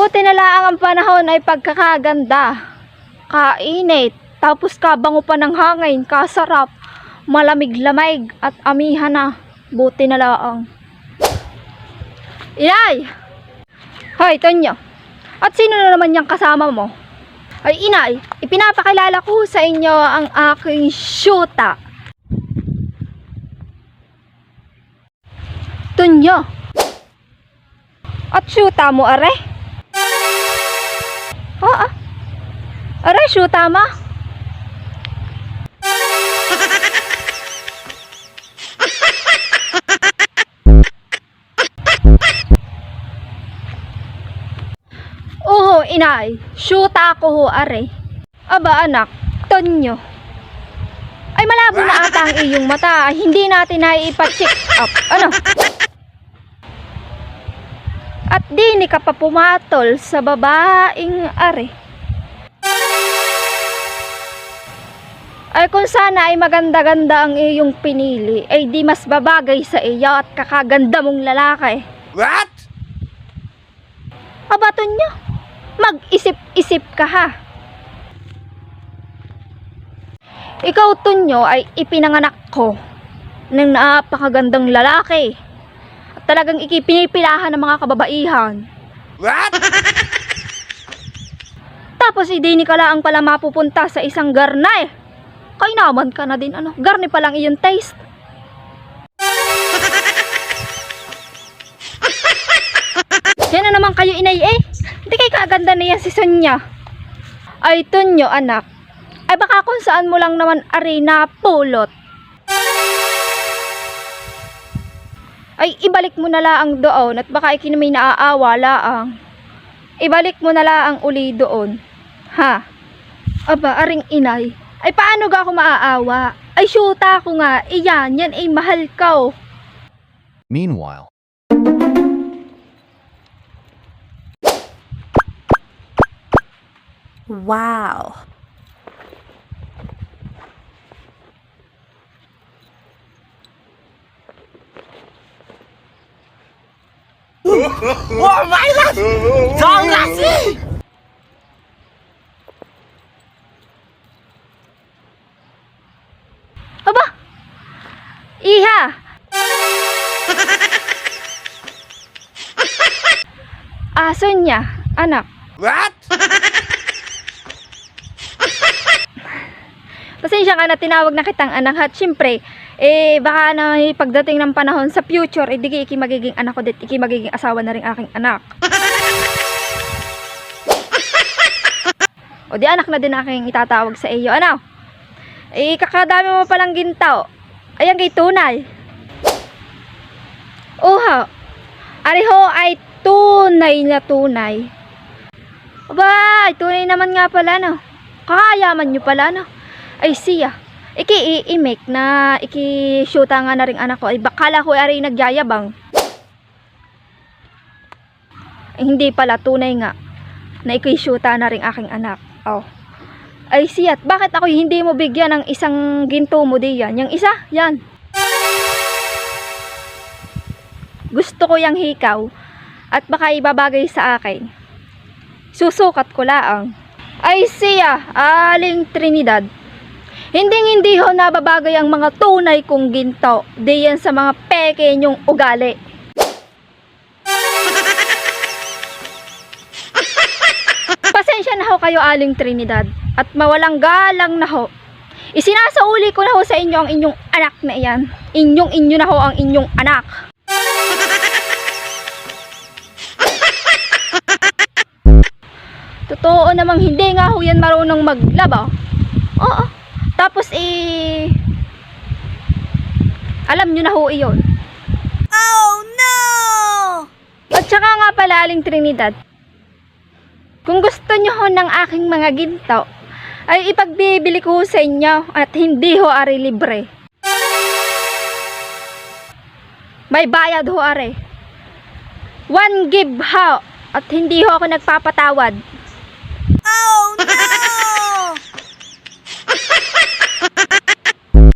Buti na lang ang panahon ay pagkakaganda, kainit, tapos kabango pa ng hangin, kasarap, malamig-lamig at amihan na. Buti na lang. Inay! Hoy, Tonyo. At sino na naman yung kasama mo? Ay, inay, ipinapakilala ko sa inyo ang aking syuta. Tonyo. At syuta mo, are? Oo. Are, syuta mo? Oo, inay. Syuta ko ho, are. Aba, anak, Tonyo. Ay, malabo na ata ang iyong mata. Hindi natin na ipa-check up. Ano? At di ni ka pa pumatol sa babaeng are. Ay kung sana ay maganda-ganda ang iyong pinili, ay di mas babagay sa iyo at kakaganda mong lalaki. What? Aba, Tonyo, mag-isip-isip ka ha. Ikaw, Tonyo, ay ipinanganak ko ng napakagandang lalaki. Talagang ikipinipilahan ng mga kababaihan. What? Tapos hindi ka lang pala mapupunta sa isang garnay. Kay naman ka na din, ano? Garni pa lang iyong taste. Yan na naman kayo, inay eh. Hindi kayo kaganda na yan si Sonya. Ay, Tonyo, anak. Ay baka kung saan mo lang naman arena pulot. Ay ibalik mo na lang doon at baka ikinamay naaawa laang. Ibalik mo na lang uli doon. Ha? Aba, aring inay. Ay paano ga ako maaawa? Ay syuta ko nga. Iyan, yan ay mahal ka. Meanwhile, wow. Oh my god! Tanggasi! Aba! Iha! Aso niya, anak. What? Pasensya ka na tinawag na kitang anak at syempre, baka na pagdating ng panahon sa future, di iki magiging anak ko dit, iki magiging asawa na rin aking anak. O di anak na din aking itatawag sa iyo, ano? Kakadami mo palang gintaw. Ayan kay tunay. Oha. Ariho ay tunay na tunay. Aba, tunay naman nga pala, no? Kakayaman nyo pala, no? Ay siya, iki-i-make na iki-shoota nga na rin anak ko. Ay bakala ko ay nagyayabang. Ay hindi pala, tunay nga na iki-shoota na rin aking anak. Oh. Ay siya, bakit ako hindi mo bigyan ng isang ginto mo diyan? Yung isa, yan. Gusto ko yung hikaw at baka ibabagay sa akin. Susukat ko laang. Ay siya, Aling Trinidad. Hindi ho nababagay ang mga tunay kong ginto. Di yan sa mga peke nyong ugali. Pasensya na ho kayo, Aling Trinidad. At mawalang galang na ho. Isinasauli ko na ho sa inyo ang inyong anak na iyan. Inyo na ho ang inyong anak. Totoo namang hindi nga ho yan marunong maglaba. Oo. Tapos alam nyo na ho iyon. Oh no! At saka nga pala, Aling Trinidad, kung gusto nyo ho ng aking mga ginto, ay ipagbibili ko sa inyo at hindi ho ari libre. May bayad ho are. One give ho at hindi ho ako nagpapatawad.